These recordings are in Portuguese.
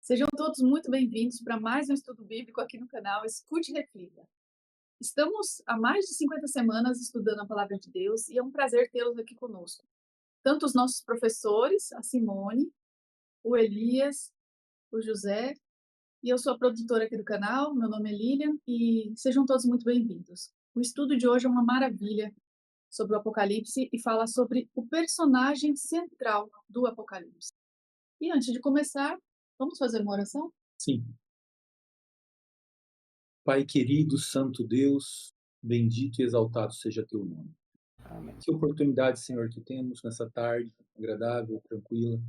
Sejam todos muito bem-vindos para mais um estudo bíblico aqui no canal Escute e Reflita. Estamos há mais de 50 semanas estudando a palavra de Deus e é um prazer tê-los aqui conosco. Tanto os nossos professores, a Simone, o Elias, o José, e eu sou a produtora aqui do canal, meu nome é Lilian e sejam todos muito bem-vindos. O estudo de hoje é uma maravilha sobre o Apocalipse e fala sobre o personagem central do Apocalipse. E antes de começar, vamos fazer uma oração? Sim. Pai querido, santo Deus, bendito e exaltado seja teu nome. Amém. Que oportunidade, Senhor, que temos nessa tarde agradável, tranquila,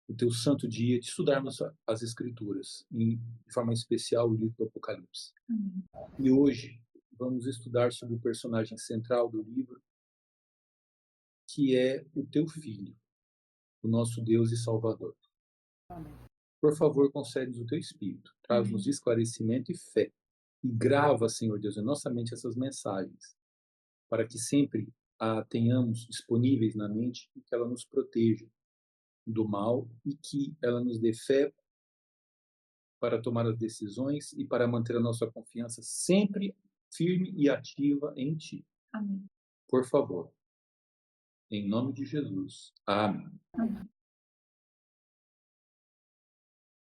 o teu santo dia, de estudarmos as Escrituras, de forma especial o livro do Apocalipse. Amém. E hoje vamos estudar sobre o personagem central do livro, que é o teu Filho, o nosso Deus e Salvador. Amém. Por favor, concede-nos o teu Espírito, traz-nos esclarecimento e fé, e grava, Senhor Deus, em nossa mente essas mensagens, para que sempre a tenhamos disponíveis na mente e que ela nos proteja do mal e que ela nos dê fé para tomar as decisões e para manter a nossa confiança sempre firme e ativa em Ti. Amém. Por favor. Em nome de Jesus. Amém. Amém.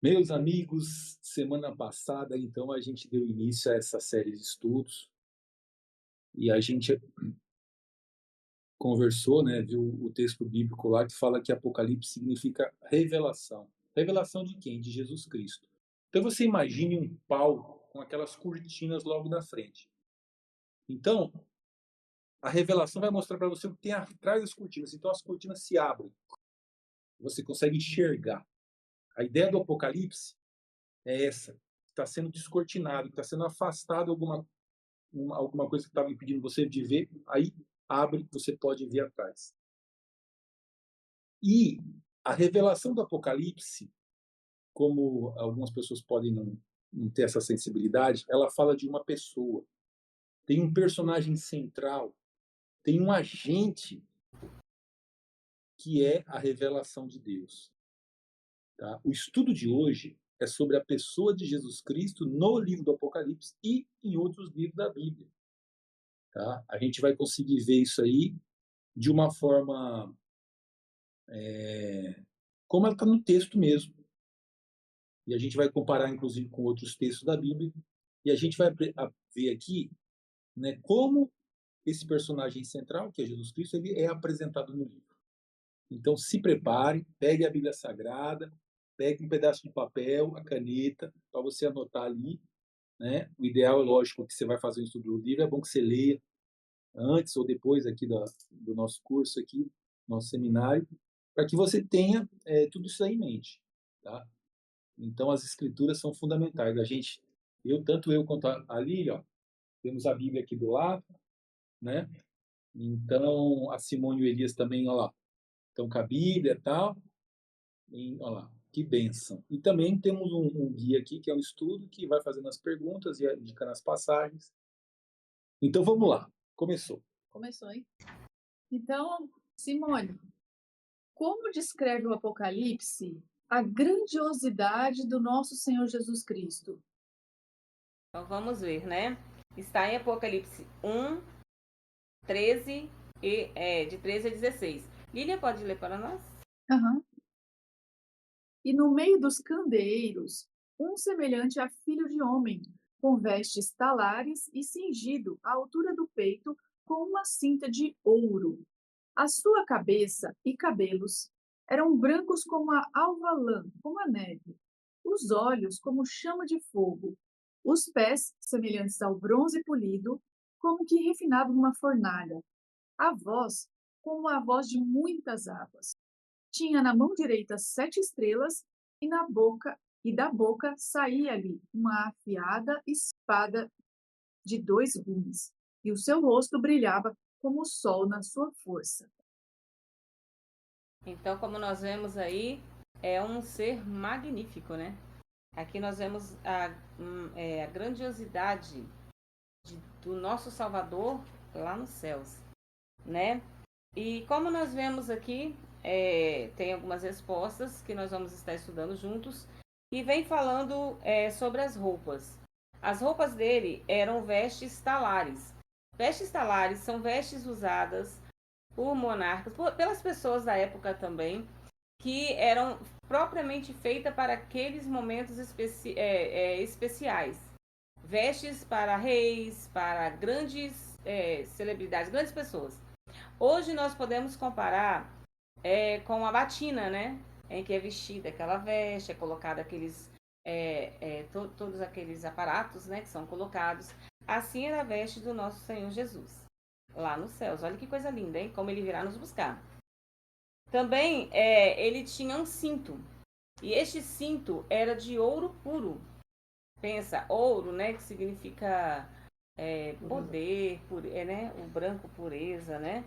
Meus amigos, semana passada, então, a gente deu início a essa série de estudos e a gente conversou, né, viu o texto bíblico lá que fala que Apocalipse significa revelação. Revelação de quem? De Jesus Cristo. Então você imagine um palco com aquelas cortinas logo na frente. Então, a revelação vai mostrar para você o que tem atrás das cortinas. Então as cortinas se abrem. Você consegue enxergar. A ideia do Apocalipse é essa. Está sendo descortinado, está sendo afastado alguma coisa que estava impedindo você de ver, aí abre, você pode ver atrás. E a revelação do Apocalipse, como algumas pessoas podem não ter essa sensibilidade, ela fala de uma pessoa. Tem um personagem central, tem um agente que é a revelação de Deus. Tá? O estudo de hoje é sobre a pessoa de Jesus Cristo no livro do Apocalipse e em outros livros da Bíblia. Tá? A gente vai conseguir ver isso aí de uma forma como ela está no texto mesmo. E a gente vai comparar, inclusive, com outros textos da Bíblia. E a gente vai ver aqui, né, como esse personagem central, que é Jesus Cristo, ele é apresentado no livro. Então, se prepare, pegue a Bíblia Sagrada, pegue um pedaço de papel, a caneta, para você anotar ali. Né? O ideal, é lógico, que você vai fazer um estudo do livro, é bom que você leia antes ou depois aqui do nosso curso, aqui, nosso seminário, para que você tenha tudo isso aí em mente. Tá? Então, as escrituras são fundamentais. Tanto eu quanto a Lília, ó, temos a Bíblia aqui do lado, né? Então, a Simone e o Elias também, ó lá, estão com a Bíblia e tal. Ó lá, que bênção. E também temos um guia aqui, que é um estudo, que vai fazendo as perguntas e indicando as passagens. Então, vamos lá. Começou. Começou, hein? Então, Simone, como descreve o Apocalipse a grandiosidade do nosso Senhor Jesus Cristo? Então vamos ver, né? Está em Apocalipse 1, 13 de 13 a 16. Lília, pode ler para nós? Uhum. E no meio dos candeeiros, um semelhante a filho de homem, com vestes talares e cingido à altura do peito com uma cinta de ouro. A sua cabeça e cabelos eram brancos como a alva lã, como a neve, os olhos como chama de fogo, os pés semelhantes ao bronze polido, como que refinado numa fornalha, a voz como a voz de muitas águas. Tinha na mão direita 7 estrelas e da boca saía-lhe uma afiada espada de 2 gumes, e o seu rosto brilhava como o sol na sua força. Então, como nós vemos aí, é um ser magnífico, né? Aqui nós vemos a grandiosidade do nosso Salvador lá nos céus, né? E como nós vemos aqui, tem algumas respostas que nós vamos estar estudando juntos. e vem falando sobre as roupas. As roupas dele eram vestes talares. Vestes talares são vestes usadas por monarcas, pelas pessoas da época também, que eram propriamente feitas para aqueles momentos especiais. Vestes para reis, para grandes celebridades, grandes pessoas. Hoje nós podemos comparar com a batina, né? Em que é vestida aquela veste, é colocado aqueles todos aqueles aparatos, né, que são colocados. Assim era a veste do nosso Senhor Jesus, lá nos céus. Olha que coisa linda, hein? Como ele virá nos buscar. Também ele tinha um cinto, e este cinto era de ouro puro. Pensa, ouro, né, que significa poder, né, o branco, pureza, né?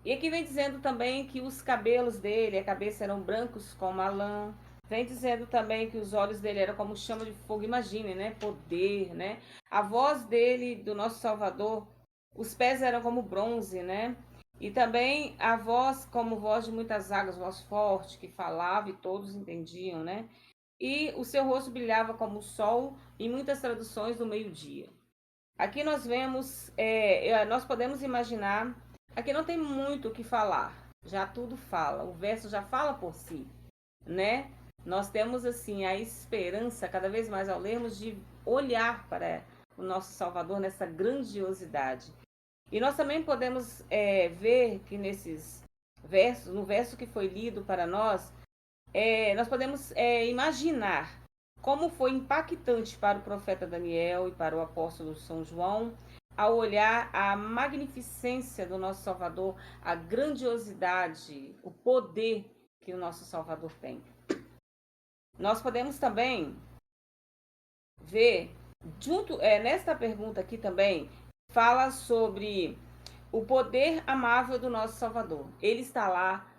E aqui vem dizendo também que os cabelos dele, a cabeça eram brancos como a lã. Vem dizendo também que os olhos dele eram como chama de fogo, imagine, né? Poder, né? A voz dele, do nosso Salvador, os pés eram como bronze, né? E também a voz como voz de muitas águas, voz forte, que falava e todos entendiam, né? E o seu rosto brilhava como o sol, em muitas traduções do meio-dia. Aqui nós vemos, nós podemos imaginar, aqui não tem muito o que falar, já tudo fala, o verso já fala por si, né? Nós temos assim a esperança cada vez mais ao lermos de olhar para o nosso Salvador nessa grandiosidade. E nós também podemos ver que nesses versos, no verso que foi lido para nós podemos imaginar como foi impactante para o profeta Daniel e para o apóstolo São João ao olhar a magnificência do nosso Salvador, a grandiosidade, o poder que o nosso Salvador tem. Nós podemos também ver, nesta pergunta aqui também, fala sobre o poder amável do nosso Salvador. Ele está lá,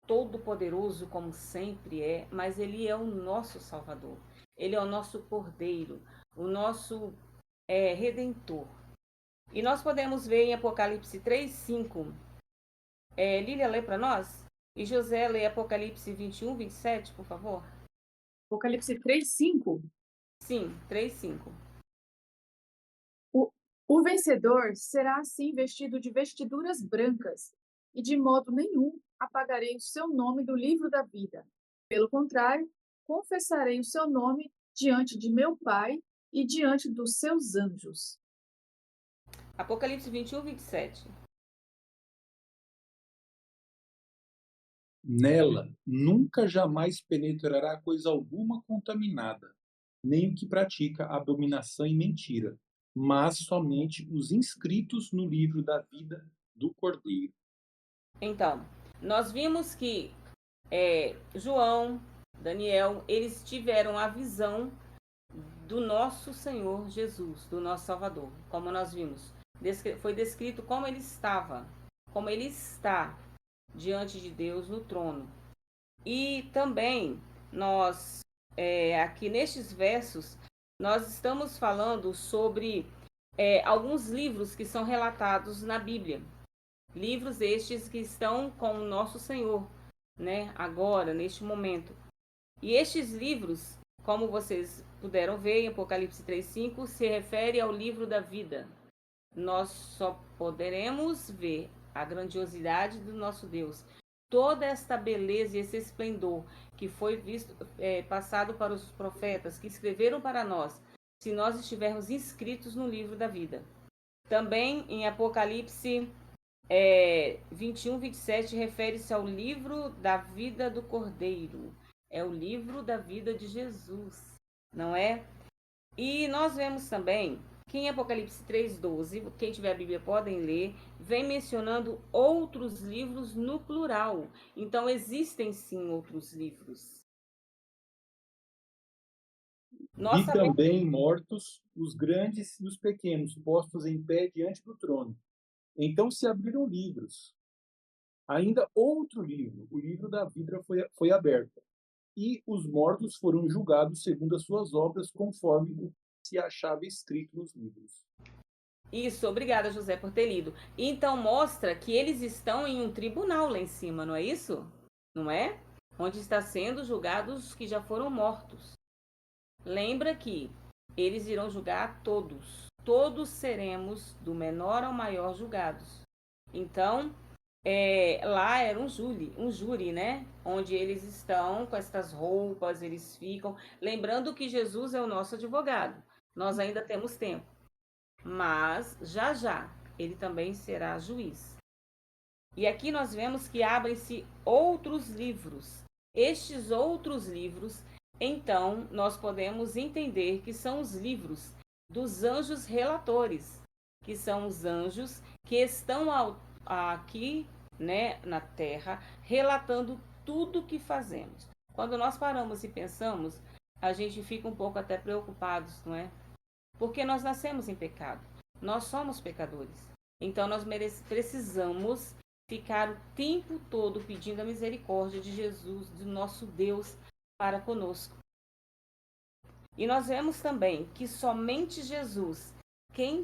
todo-poderoso como sempre mas ele é o nosso Salvador. Ele é o nosso Cordeiro, o nosso Redentor. E nós podemos ver em Apocalipse 3:5. Lília, lê para nós? E José, lê Apocalipse 21, 27, por favor. Apocalipse 3:5. Sim, 3:5. O vencedor será assim vestido de vestiduras brancas, e de modo nenhum apagarei o seu nome do livro da vida. Pelo contrário, confessarei o seu nome diante de meu Pai e diante dos seus anjos. Apocalipse 21, 27. Nela nunca jamais penetrará coisa alguma contaminada, nem o que pratica abominação e mentira, mas somente os inscritos no livro da vida do Cordeiro. Então, nós vimos que João, Daniel, eles tiveram a visão do nosso Senhor Jesus, do nosso Salvador, como nós vimos. Foi descrito como ele estava, como ele está diante de Deus no trono. E também nós, aqui nestes versos, nós estamos falando sobre alguns livros que são relatados na Bíblia. Livros estes que estão com o nosso Senhor, né? Agora, neste momento. E estes livros, como vocês puderam ver em Apocalipse 3:5, se refere ao livro da vida. Nós só poderemos ver a grandiosidade do nosso Deus, toda esta beleza e esse esplendor que foi visto, passado para os profetas que escreveram para nós, se nós estivermos inscritos no livro da vida. Também em Apocalipse 21, 27 refere-se ao livro da vida do Cordeiro. É o livro da vida de Jesus, não é? E nós vemos também que em Apocalipse 3:12, quem tiver a Bíblia podem ler, vem mencionando outros livros no plural. Então existem sim outros livros. Vi também mortos os grandes e os pequenos, postos em pé diante do trono. Então se abriram livros. Ainda outro livro, o livro da vida, foi aberto. E os mortos foram julgados segundo as suas obras, conforme o que se achava escrito nos livros. Isso, obrigada, José, por ter lido. Então mostra que eles estão em um tribunal lá em cima, não é isso? Não é? Onde está sendo julgados os que já foram mortos. Lembra que eles irão julgar todos. Todos seremos, do menor ao maior, julgados. Então, lá era um júri, né? Onde eles estão com estas roupas, eles ficam. Lembrando que Jesus é o nosso advogado. Nós ainda temos tempo. Mas, já já, ele também será juiz. E aqui nós vemos que abrem-se outros livros. Estes outros livros, então, nós podemos entender que são os livros dos anjos relatores, que são os anjos que estão aqui, né, na Terra, relatando tudo o que fazemos. Quando nós paramos e pensamos, a gente fica um pouco até preocupados, não é? Porque nós nascemos em pecado. Nós somos pecadores. Então nós precisamos ficar o tempo todo pedindo a misericórdia de Jesus, do nosso Deus, para conosco. E nós vemos também que somente Jesus, quem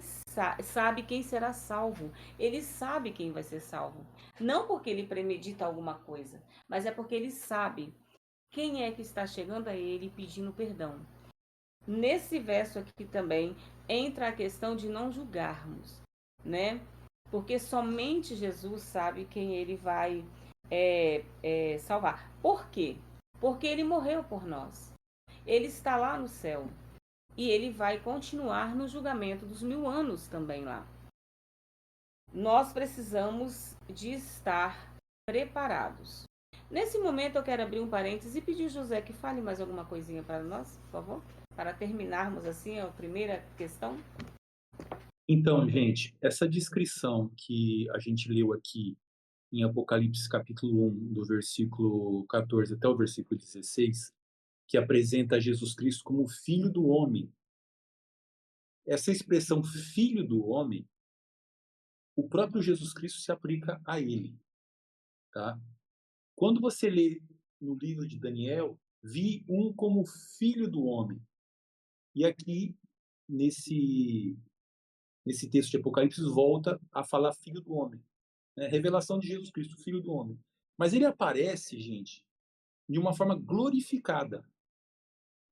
sabe quem será salvo. Ele sabe quem vai ser salvo. Não porque ele premedita alguma coisa, mas é porque ele sabe quem é que está chegando a ele pedindo perdão. Nesse verso aqui também entra a questão de não julgarmos, né? Porque somente Jesus sabe quem ele vai salvar. Por quê? Porque ele morreu por nós. Ele está lá no céu. E ele vai continuar no julgamento dos 1000 anos também lá. Nós precisamos de estar preparados. Nesse momento eu quero abrir um parênteses e pedir José que fale mais alguma coisinha para nós, por favor, para terminarmos assim a primeira questão. Então, gente, essa descrição que a gente leu aqui em Apocalipse capítulo 1, do versículo 14 até o versículo 16, que apresenta Jesus Cristo como Filho do Homem. Essa expressão Filho do Homem, o próprio Jesus Cristo se aplica a ele, tá? Quando você lê no livro de Daniel, vi um como Filho do Homem. E aqui, nesse texto de Apocalipse, volta a falar Filho do Homem. Né? Revelação de Jesus Cristo, Filho do Homem. Mas ele aparece, gente, de uma forma glorificada.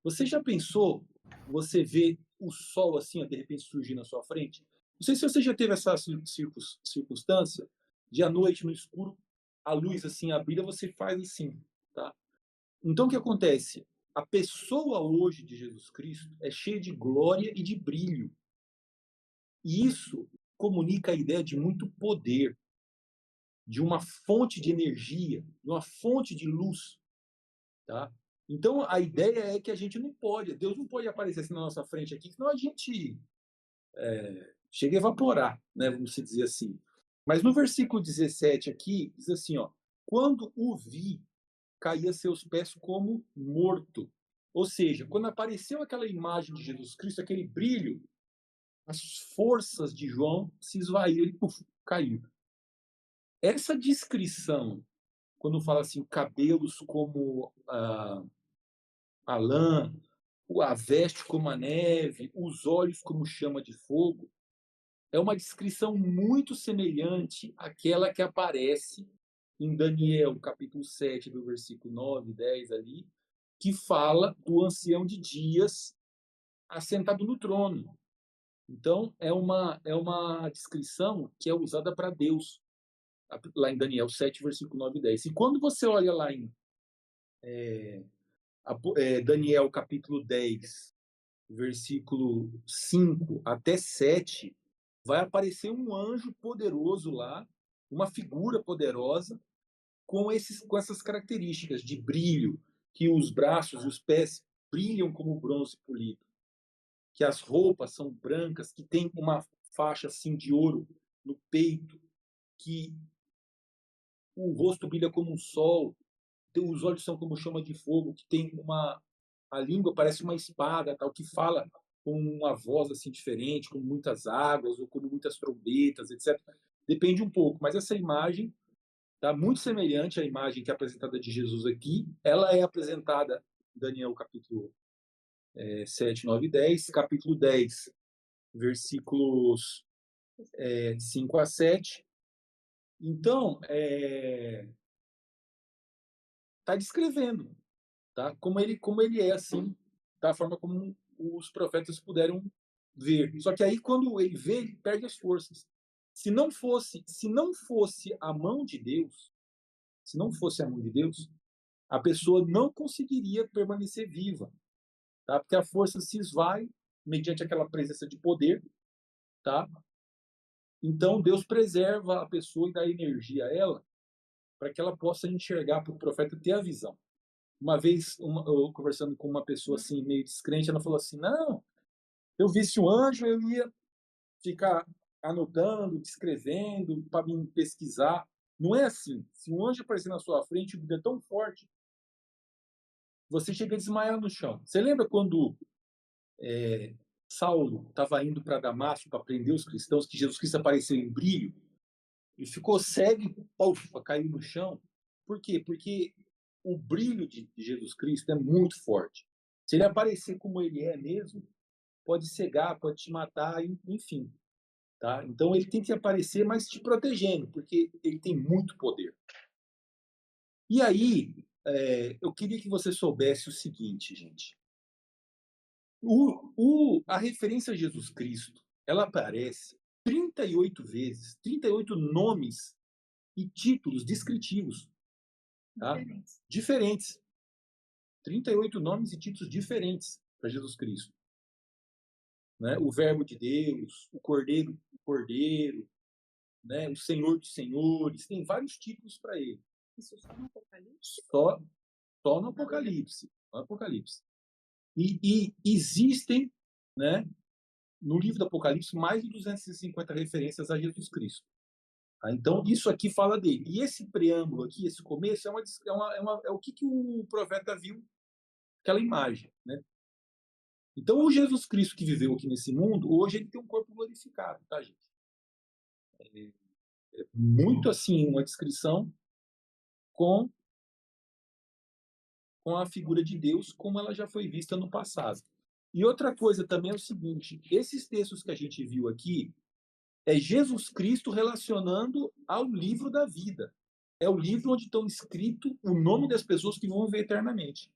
Você já pensou, você vê o sol assim, de repente surgir na sua frente? Não sei se você já teve essa circunstância de à noite, no escuro, a luz assim, a brilha, você faz assim, tá? Então, o que acontece? A pessoa hoje de Jesus Cristo é cheia de glória e de brilho. E isso comunica a ideia de muito poder, de uma fonte de energia, de uma fonte de luz, tá? Então, a ideia é que a gente não pode, Deus não pode aparecer assim na nossa frente aqui, senão a gente chega a evaporar, né? Vamos dizer assim. Mas no versículo 17 aqui, diz assim, ó, quando o vi, caía a seus pés como morto. Ou seja, quando apareceu aquela imagem de Jesus Cristo, aquele brilho, as forças de João se esvaíram e caiu. Essa descrição, quando fala assim, cabelos como a lã, a veste como a neve, os olhos como chama de fogo, é uma descrição muito semelhante àquela que aparece em Daniel, capítulo 7, do versículo 9, 10 ali, que fala do ancião de dias assentado no trono. Então, é uma descrição que é usada para Deus, lá em Daniel 7, versículo 9 e 10. E quando você olha lá em Daniel, capítulo 10, versículo 5 até 7, vai aparecer um anjo poderoso lá, uma figura poderosa, com essas características de brilho, que os braços e os pés brilham como bronze polido, que as roupas são brancas, que tem uma faixa assim de ouro no peito, que o rosto brilha como um sol, os olhos são como chama de fogo, que tem a língua parece uma espada, tal, que fala com uma voz assim diferente, com muitas águas ou com muitas trombetas, etc. Depende um pouco, mas essa imagem está muito semelhante à imagem que é apresentada de Jesus aqui. Ela é apresentada em Daniel capítulo 7, 9 e 10, capítulo 10, versículos 5 a 7. Então, está descrevendo, tá? Como ele é assim, tá? A forma como os profetas puderam ver. Só que aí, quando ele vê, ele perde as forças. Se não fosse a mão de Deus, se não fosse a mão de Deus, a pessoa não conseguiria permanecer viva, tá? Porque a força se esvai mediante aquela presença de poder, tá? Então Deus preserva a pessoa e dá energia a ela para que ela possa enxergar, para o profeta ter a visão. Uma vez, eu conversando com uma pessoa assim meio descrente, ela falou assim: não, eu visse um anjo, eu ia ficar anotando, descrevendo, para me pesquisar. Não é assim. Se um anjo aparecer na sua frente, o brilho é tão forte, você chega a desmaiar no chão. Você lembra quando Saulo estava indo para Damasco para prender os cristãos, que Jesus Cristo apareceu em brilho? Ele ficou cego e caiu no chão. Por quê? Porque o brilho de Jesus Cristo é muito forte. Se ele aparecer como ele é mesmo, pode cegar, pode te matar, enfim. Tá? Então ele tem que aparecer, mas te protegendo, porque ele tem muito poder. E aí, eu queria que você soubesse o seguinte, gente. A referência a Jesus Cristo, ela aparece 38 vezes, 38 nomes e títulos descritivos, tá? Diferentes. 38 nomes e títulos diferentes para Jesus Cristo. Né? O Verbo de Deus, o Cordeiro, né? O Senhor dos Senhores, tem vários títulos para ele. Isso só no Apocalipse? Só no Apocalipse. No Apocalipse. E existem, né, no livro do Apocalipse, mais de 250 referências a Jesus Cristo. Tá? Então, isso aqui fala dele. E esse preâmbulo aqui, esse começo, é o que o profeta viu, aquela imagem. Né? Então, o Jesus Cristo que viveu aqui nesse mundo, hoje ele tem um corpo glorificado, tá, gente? É muito assim, uma descrição com a figura de Deus como ela já foi vista no passado. E outra coisa também é o seguinte, esses textos que a gente viu aqui, é Jesus Cristo relacionando ao livro da vida. É o livro onde estão escrito o nome das pessoas que vão viver eternamente.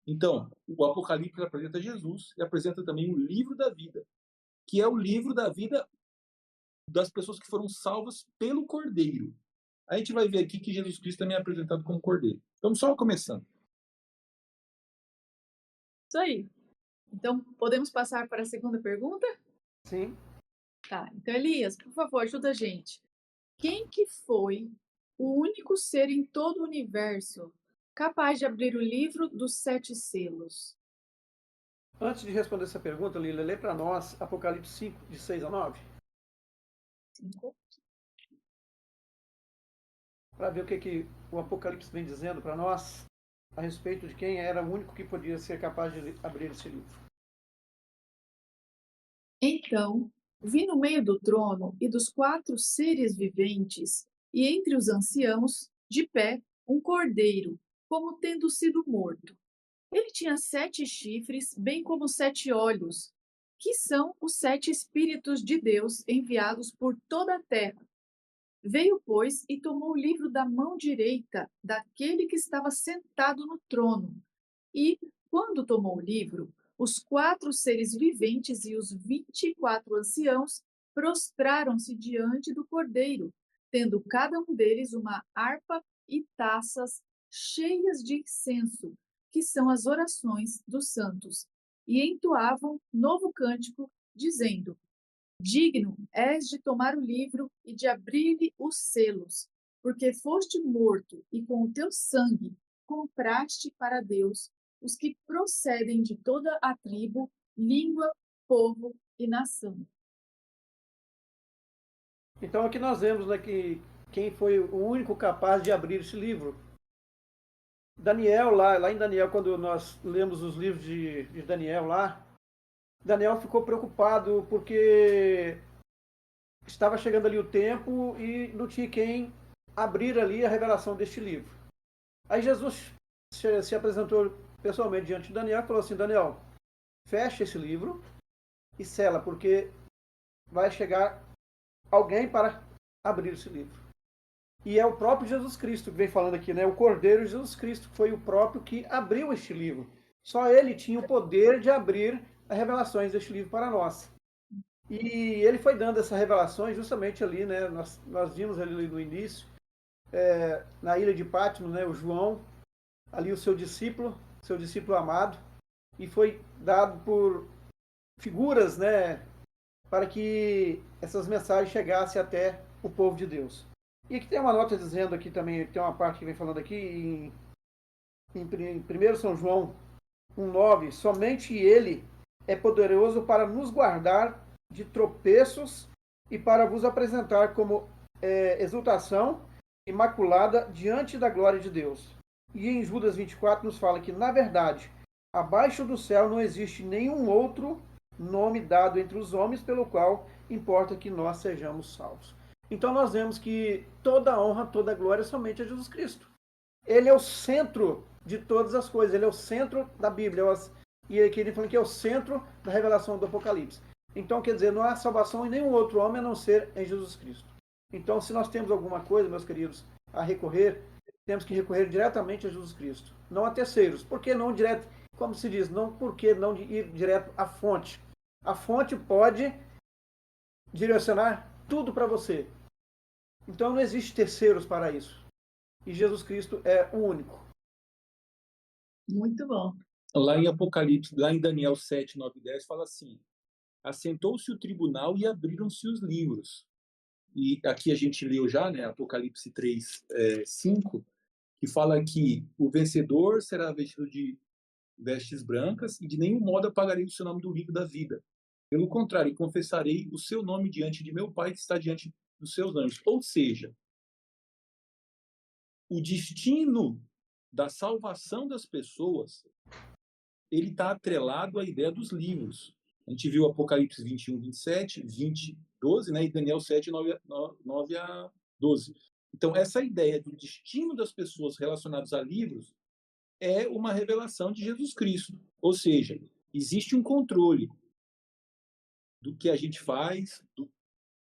Então, o Apocalipse apresenta Jesus e apresenta também o livro da vida, que é o livro da vida das pessoas que foram salvas pelo Cordeiro. A gente vai ver aqui que Jesus Cristo também é apresentado como Cordeiro. Estamos só começando. Isso aí. Então, podemos passar para a segunda pergunta? Sim. Tá. Então, Elias, por favor, ajuda a gente. Quem que foi o único ser em todo o universo capaz de abrir o livro dos 7 selos? Antes de responder essa pergunta, Lila, lê para nós Apocalipse 5, de 6 a 9. 5. Para ver o que o Apocalipse vem dizendo para nós a respeito de quem era o único que podia ser capaz de abrir esse livro. Então, vi no meio do trono e dos 4 seres viventes, e entre os anciãos, de pé, um cordeiro, como tendo sido morto. Ele tinha 7 chifres, bem como 7 olhos, que são os 7 Espíritos de Deus enviados por toda a terra. Veio, pois, e tomou o livro da mão direita daquele que estava sentado no trono. E, quando tomou o livro, os 4 seres viventes e os 24 anciãos prostraram-se diante do cordeiro, tendo cada um deles uma harpa e taças cheias de incenso, que são as orações dos santos, e entoavam novo cântico, dizendo: Digno és de tomar o livro e de abrir-lhe os selos, porque foste morto e com o teu sangue compraste para Deus os que procedem de toda a tribo, língua, povo e nação. Então aqui nós vemos, né, que quem foi o único capaz de abrir esse livro. Daniel, lá em Daniel, quando nós lemos os livros de Daniel lá, Daniel ficou preocupado porque estava chegando ali o tempo e não tinha quem abrir ali a revelação deste livro. Aí Jesus se apresentou pessoalmente diante de Daniel e falou assim: Daniel, fecha esse livro e sela, porque vai chegar alguém para abrir esse livro. E é o próprio Jesus Cristo que vem falando aqui, né? O Cordeiro Jesus Cristo foi o próprio que abriu este livro. Só ele tinha o poder de abrir as revelações deste livro para nós. E ele foi dando essas revelações justamente ali, né? Nós vimos ali no início, na ilha de Patmos, né? O João, ali o seu discípulo amado, e foi dado por figuras, né? Para que essas mensagens chegassem até o povo de Deus. E aqui tem uma nota dizendo aqui também, tem uma parte que vem falando aqui em 1 São João 1,9, somente ele é poderoso para nos guardar de tropeços e para vos apresentar como exultação imaculada diante da glória de Deus. E em Judas 24 nos fala que, na verdade, abaixo do céu não existe nenhum outro nome dado entre os homens pelo qual importa que nós sejamos salvos. Então nós vemos que toda a honra, toda a glória somente a Jesus Cristo. Ele é o centro de todas as coisas, ele é o centro da Bíblia. E aqui ele fala que é o centro da revelação do Apocalipse. Então, quer dizer, não há salvação em nenhum outro homem a não ser em Jesus Cristo. Então, se nós temos alguma coisa, meus queridos, a recorrer, temos que recorrer diretamente a Jesus Cristo, não a terceiros. Por que não direto, como se diz, não, por que não ir direto à fonte? A fonte pode direcionar tudo para você. Então, não existe terceiros para isso. E Jesus Cristo é o único. Muito bom. Lá em Apocalipse, lá em Daniel 7, 9 e 10, fala assim: assentou-se o tribunal e abriram-se os livros. E aqui a gente leu já, né, Apocalipse 3, 5, que fala que o vencedor será vestido de vestes brancas e de nenhum modo apagarei o seu nome do livro da vida. Pelo contrário, confessarei o seu nome diante de meu Pai que está diante dos seus anjos. Ou seja, o destino da salvação das pessoas, ele está atrelado à ideia dos livros. A gente viu Apocalipse 21, 27, 20, 12, né? E Daniel 7, 9 a 12. Então, essa ideia do destino das pessoas relacionadas a livros é uma revelação de Jesus Cristo. Ou seja, existe um controle do que a gente faz,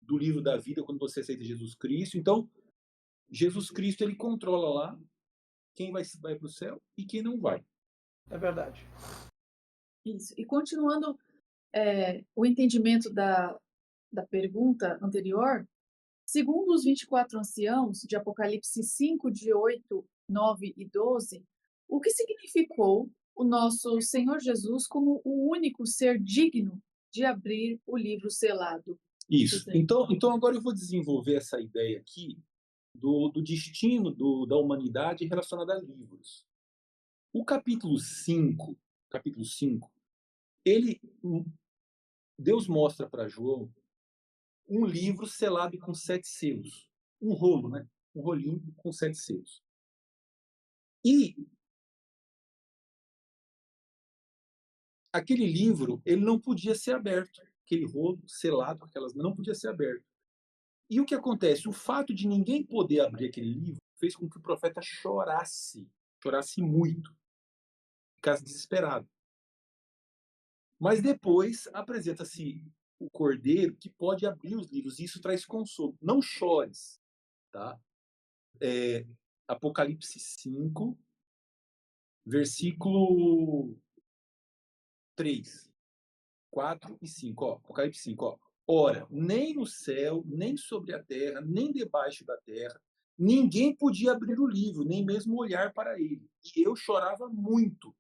do livro da vida, quando você aceita Jesus Cristo. Então, Jesus Cristo, ele controla lá quem vai para o céu e quem não vai. É verdade. Isso. E continuando o entendimento da pergunta anterior, segundo os 24 anciãos de Apocalipse 5, de 8, 9 e 12, o que significou o nosso Senhor Jesus como o único ser digno de abrir o livro selado? Isso. Então agora eu vou desenvolver essa ideia aqui do destino da humanidade relacionada a livros. O capítulo 5, Deus mostra para João um livro selado com 7 selos. Um rolo, né? Um rolinho com 7 selos. E aquele livro, ele não podia ser aberto. Aquele rolo selado, não podia ser aberto. E o que acontece? O fato de ninguém poder abrir aquele livro fez com que o profeta chorasse muito, ficasse desesperado. Mas depois apresenta-se o Cordeiro que pode abrir os livros, e isso traz consolo. Não chores, tá? Apocalipse 5, versículo 3, 4 e 5. Ó, Apocalipse 5, ó. Ora, nem no céu, nem sobre a terra, nem debaixo da terra, ninguém podia abrir o livro, nem mesmo olhar para ele. E eu chorava muito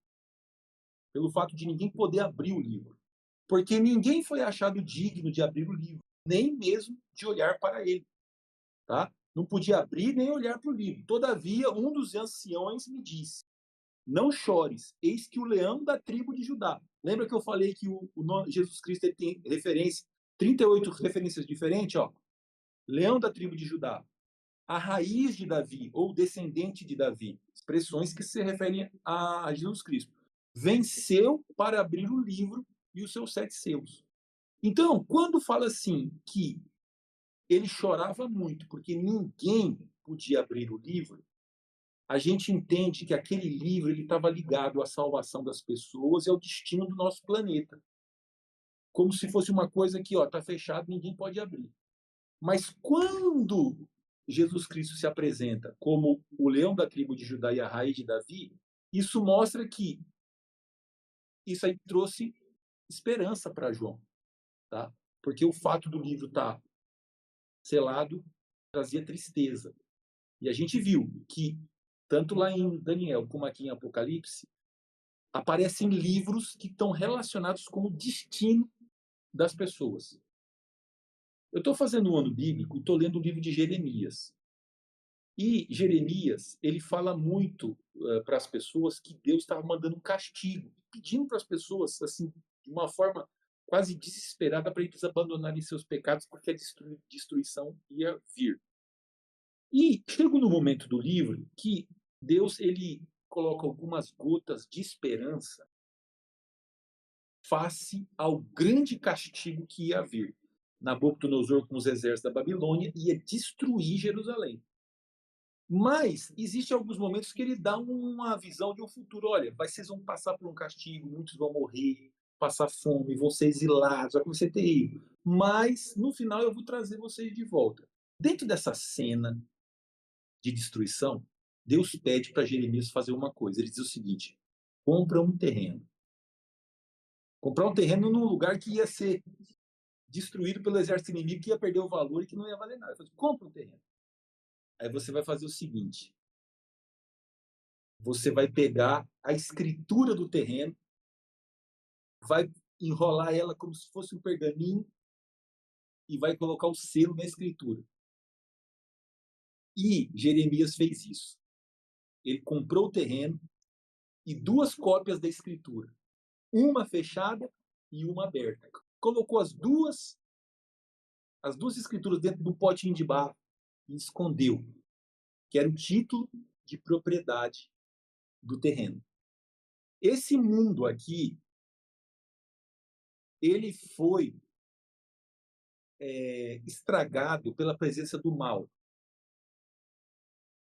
pelo fato de ninguém poder abrir o livro. Porque ninguém foi achado digno de abrir o livro, nem mesmo de olhar para ele. Tá? Não podia abrir nem olhar para o livro. Todavia, um dos anciões me disse: não chores, eis que o leão da tribo de Judá. Lembra que eu falei que o nome, Jesus Cristo, ele tem 38 referências diferentes? Ó. Leão da tribo de Judá, a raiz de Davi, ou descendente de Davi, expressões que se referem a Jesus Cristo, venceu para abrir o livro e os seus 7 selos. Então, quando fala assim que ele chorava muito porque ninguém podia abrir o livro, a gente entende que aquele livro estava ligado à salvação das pessoas e ao destino do nosso planeta. Como se fosse uma coisa que está fechado, ninguém pode abrir. Mas quando Jesus Cristo se apresenta como o leão da tribo de Judá e a raiz de Davi, isso mostra que isso aí trouxe esperança para João, tá? Porque o fato do livro estar selado trazia tristeza. E a gente viu que, tanto lá em Daniel como aqui em Apocalipse, aparecem livros que estão relacionados com o destino das pessoas. Eu estou fazendo um ano bíblico e estou lendo o livro de Jeremias. E Jeremias, ele fala muito para as pessoas que Deus estava mandando um castigo, pedindo para as pessoas, assim, de uma forma quase desesperada, para eles abandonarem seus pecados, porque a destruição ia vir. E chega no momento do livro que Deus ele coloca algumas gotas de esperança face ao grande castigo que ia vir. Nabucodonosor, com os exércitos da Babilônia, ia destruir Jerusalém. Mas existem alguns momentos que ele dá uma visão de um futuro. Olha, vocês vão passar por um castigo, muitos vão morrer, passar fome, vão ser exilados, vai ser terrível. Mas, no final, eu vou trazer vocês de volta. Dentro dessa cena de destruição, Deus pede para Jeremias fazer uma coisa. Ele diz o seguinte: compra um terreno. Comprar um terreno num lugar que ia ser destruído pelo exército inimigo, que ia perder o valor e que não ia valer nada. Ele falou: compra um terreno. Aí você vai fazer o seguinte: você vai pegar a escritura do terreno, vai enrolar ela como se fosse um pergaminho e vai colocar o selo na escritura. E Jeremias fez isso. Ele comprou o terreno e 2 cópias da escritura, uma fechada e uma aberta. Colocou as duas escrituras dentro de um potinho de barro e escondeu, que era o título de propriedade do terreno. Esse mundo aqui, ele foi estragado pela presença do mal.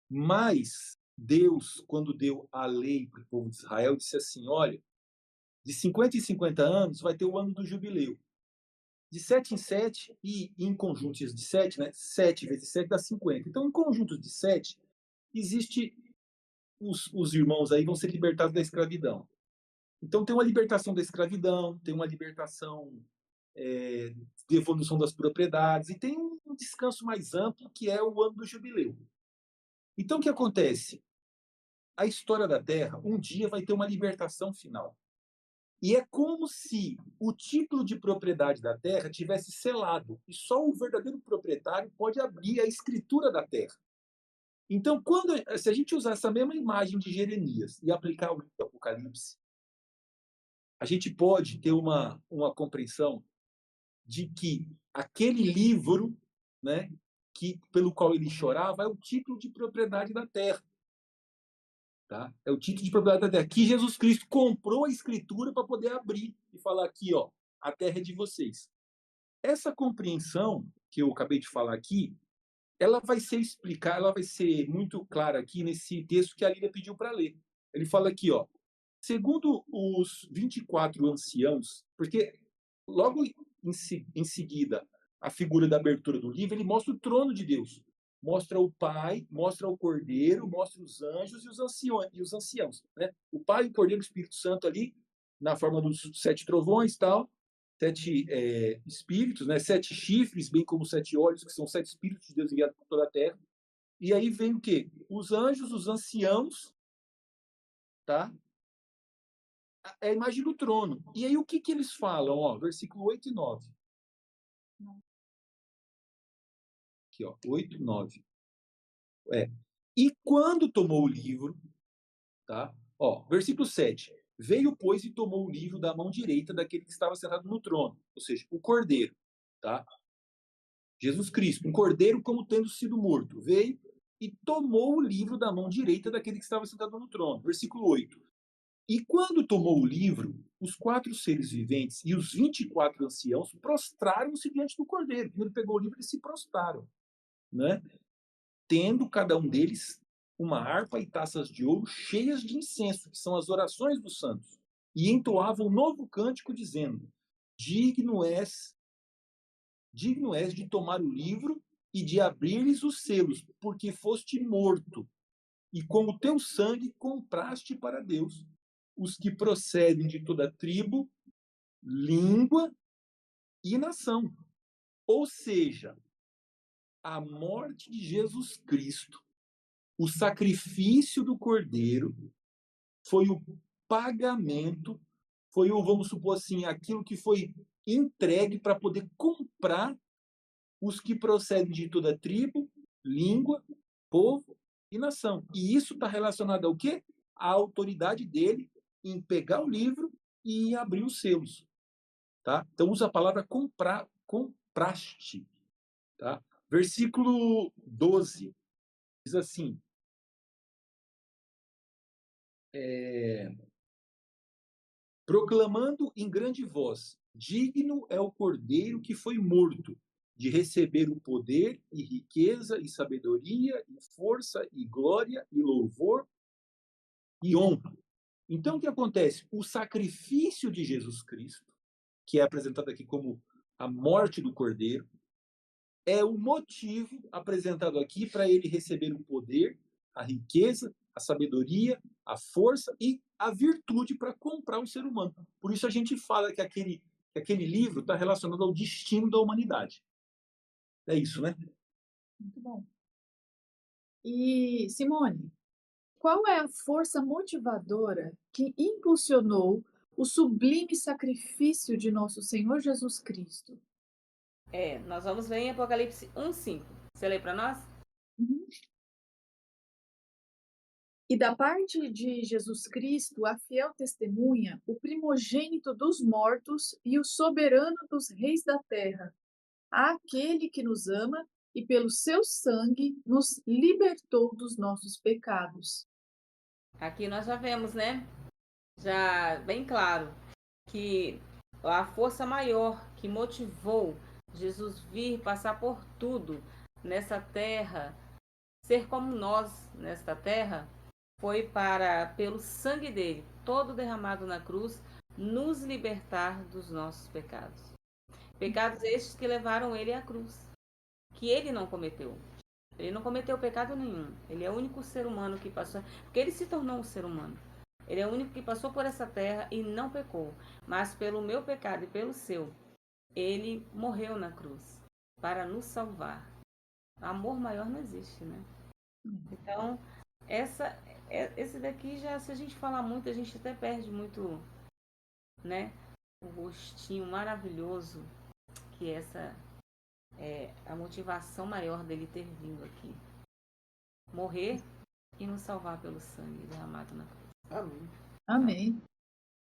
Mas Deus, quando deu a lei para o povo de Israel, disse assim: olha, de 50 em 50 anos vai ter o ano do jubileu. De 7 em 7, e em conjuntos de 7, né? 7 vezes 7 dá 50. Então, em conjuntos de 7, existe os irmãos aí vão ser libertados da escravidão. Então, tem uma libertação da escravidão, tem uma libertação de evolução das propriedades, e tem um descanso mais amplo, que é o ano do jubileu. Então, o que acontece? A história da Terra, um dia vai ter uma libertação final. E é como se o título de propriedade da Terra tivesse selado, e só o verdadeiro proprietário pode abrir a escritura da Terra. Então, se a gente usar essa mesma imagem de Jeremias e aplicar o Apocalipse, a gente pode ter uma compreensão de que aquele livro, né, pelo qual ele chorava, é o título de propriedade da Terra. Tá? É o título de propriedade da Terra. Que Jesus Cristo comprou a escritura para poder abrir e falar aqui, ó, a terra é de vocês. Essa compreensão que eu acabei de falar aqui, ela vai ser explicada, ela vai ser muito clara aqui nesse texto que a Lília pediu para ler. Ele fala aqui, ó, segundo os 24 anciãos, porque logo em seguida a figura da abertura do livro, ele mostra o trono de Deus. Mostra o Pai, mostra o Cordeiro, mostra os anjos e os anciãos. Né? O Pai, o Cordeiro e o Espírito Santo ali, na forma dos 7 trovões, tal, 7 espíritos, né? 7 chifres, bem como 7 olhos, que são 7 espíritos de Deus enviados por toda a terra. E aí vem o quê? Os anjos, os anciãos, tá? É a imagem do trono. E aí o que eles falam? Ó, versículo 8 e 9. Aqui, ó, 8 e 9. E quando tomou o livro, tá? Ó, versículo 7. Veio, pois, e tomou o livro da mão direita daquele que estava sentado no trono, ou seja, o Cordeiro, tá? Jesus Cristo, um Cordeiro como tendo sido morto, veio e tomou o livro da mão direita daquele que estava sentado no trono. Versículo 8. E quando tomou o livro, os 4 seres viventes e os 24 anciãos prostraram-se diante do Cordeiro. Quando ele pegou o livro, eles se prostraram, né? Tendo cada um deles uma harpa e taças de ouro cheias de incenso, que são as orações dos santos, e entoavam um novo cântico, dizendo: digno és de tomar o livro e de abrir-lhes os selos, porque foste morto, e com o teu sangue compraste para Deus os que procedem de toda tribo, língua e nação. Ou seja, a morte de Jesus Cristo, o sacrifício do Cordeiro, foi o pagamento, foi o, vamos supor assim, aquilo que foi entregue para poder comprar os que procedem de toda tribo, língua, povo e nação. E isso está relacionado ao quê? À autoridade dele em pegar o livro e abrir os selos. Tá? Então usa a palavra comprar, compraste. Tá? Versículo 12 diz assim: proclamando em grande voz, digno é o Cordeiro que foi morto, de receber o poder e riqueza e sabedoria e força e glória e louvor e honra. Então, o que acontece? O sacrifício de Jesus Cristo, que é apresentado aqui como a morte do Cordeiro, é o motivo apresentado aqui para ele receber o poder, a riqueza, a sabedoria, a força e a virtude para comprar o ser humano. Por isso a gente fala que aquele livro está relacionado ao destino da humanidade. É isso, né? Muito bom. E, Simone, qual é a força motivadora que impulsionou o sublime sacrifício de nosso Senhor Jesus Cristo? Nós vamos ver em Apocalipse 1:5. Você lê para nós? Uhum. E da parte de Jesus Cristo, a fiel testemunha, o primogênito dos mortos e o soberano dos reis da terra, àquele que nos ama e pelo seu sangue nos libertou dos nossos pecados. Aqui nós já vemos, né? Já bem claro que a força maior que motivou Jesus vir passar por tudo nessa terra, ser como nós nesta terra, foi para, pelo sangue dele, todo derramado na cruz, nos libertar dos nossos pecados. Pecados estes que levaram ele à cruz, que ele não cometeu. Ele não cometeu pecado nenhum. Ele é o único ser humano que passou, porque ele se tornou um ser humano. Ele é o único que passou por essa terra e não pecou. Mas pelo meu pecado e pelo seu, ele morreu na cruz para nos salvar. Amor maior não existe, né? Então, esse daqui já, se a gente falar muito, a gente até perde muito, né? O gostinho maravilhoso que essa é a motivação maior dele ter vindo aqui. Morrer e nos salvar pelo sangue derramado na cruz. Amém. Amém.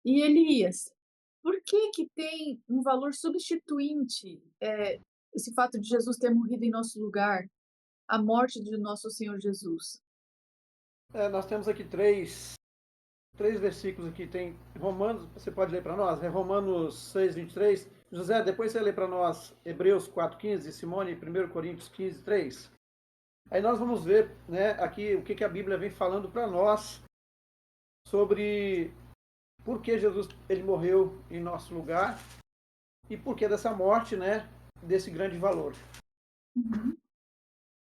E Elias, por que tem um valor substituinte esse fato de Jesus ter morrido em nosso lugar, a morte de nosso Senhor Jesus? Nós temos aqui três versículos aqui. Tem Romanos, você pode ler para nós? É Romanos 6:23. José, depois você lê para nós Hebreus 4:15, Simone, 1 Coríntios 15:3. Aí nós vamos ver, né, aqui o que a Bíblia vem falando para nós sobre por que Jesus ele morreu em nosso lugar e por que dessa morte, né, desse grande valor. Uhum.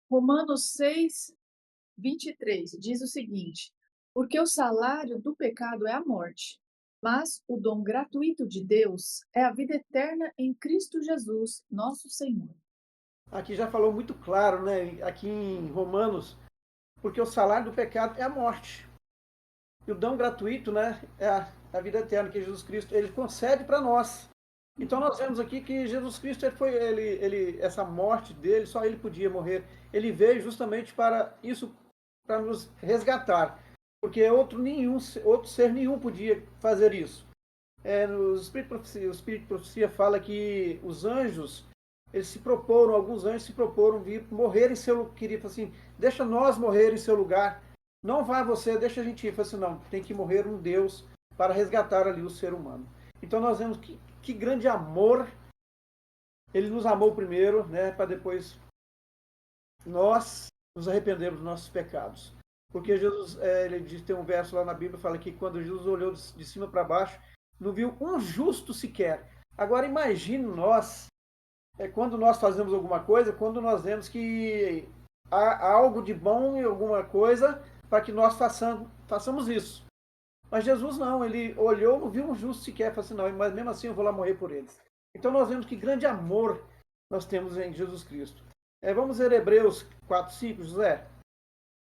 Romanos 6:23 diz o seguinte: porque o salário do pecado é a morte, mas o dom gratuito de Deus é a vida eterna em Cristo Jesus, nosso Senhor. Aqui já falou muito claro, né, aqui em Romanos, porque o salário do pecado é a morte. E o dom gratuito, né, é a vida eterna que Jesus Cristo ele concede para nós. Então nós vemos aqui que Jesus Cristo essa morte dele, só ele podia morrer. Ele veio justamente para isso, para nos resgatar, porque outro ser nenhum podia fazer isso. No Espírito de Profecia fala que os anjos, alguns anjos se proporam vir morrer em seu lugar. Queria falar assim, deixa nós morrer em seu lugar. Não vai você, deixa a gente ir. Falei assim, não, tem que morrer um Deus para resgatar ali o ser humano. Então nós vemos que grande amor. Ele nos amou primeiro, né, para depois nós nos arrependermos dos nossos pecados. Porque Jesus, ele diz, tem um verso lá na Bíblia, fala que quando Jesus olhou de cima para baixo, não viu um justo sequer. Agora imagine nós, quando nós fazemos alguma coisa, quando nós vemos que há algo de bom em alguma coisa, para que nós façamos isso. Mas Jesus não, ele olhou, não viu um justo sequer, falou assim, não, mas mesmo assim eu vou lá morrer por eles. Então nós vemos que grande amor nós temos em Jesus Cristo. Vamos ver Hebreus 4:5, José.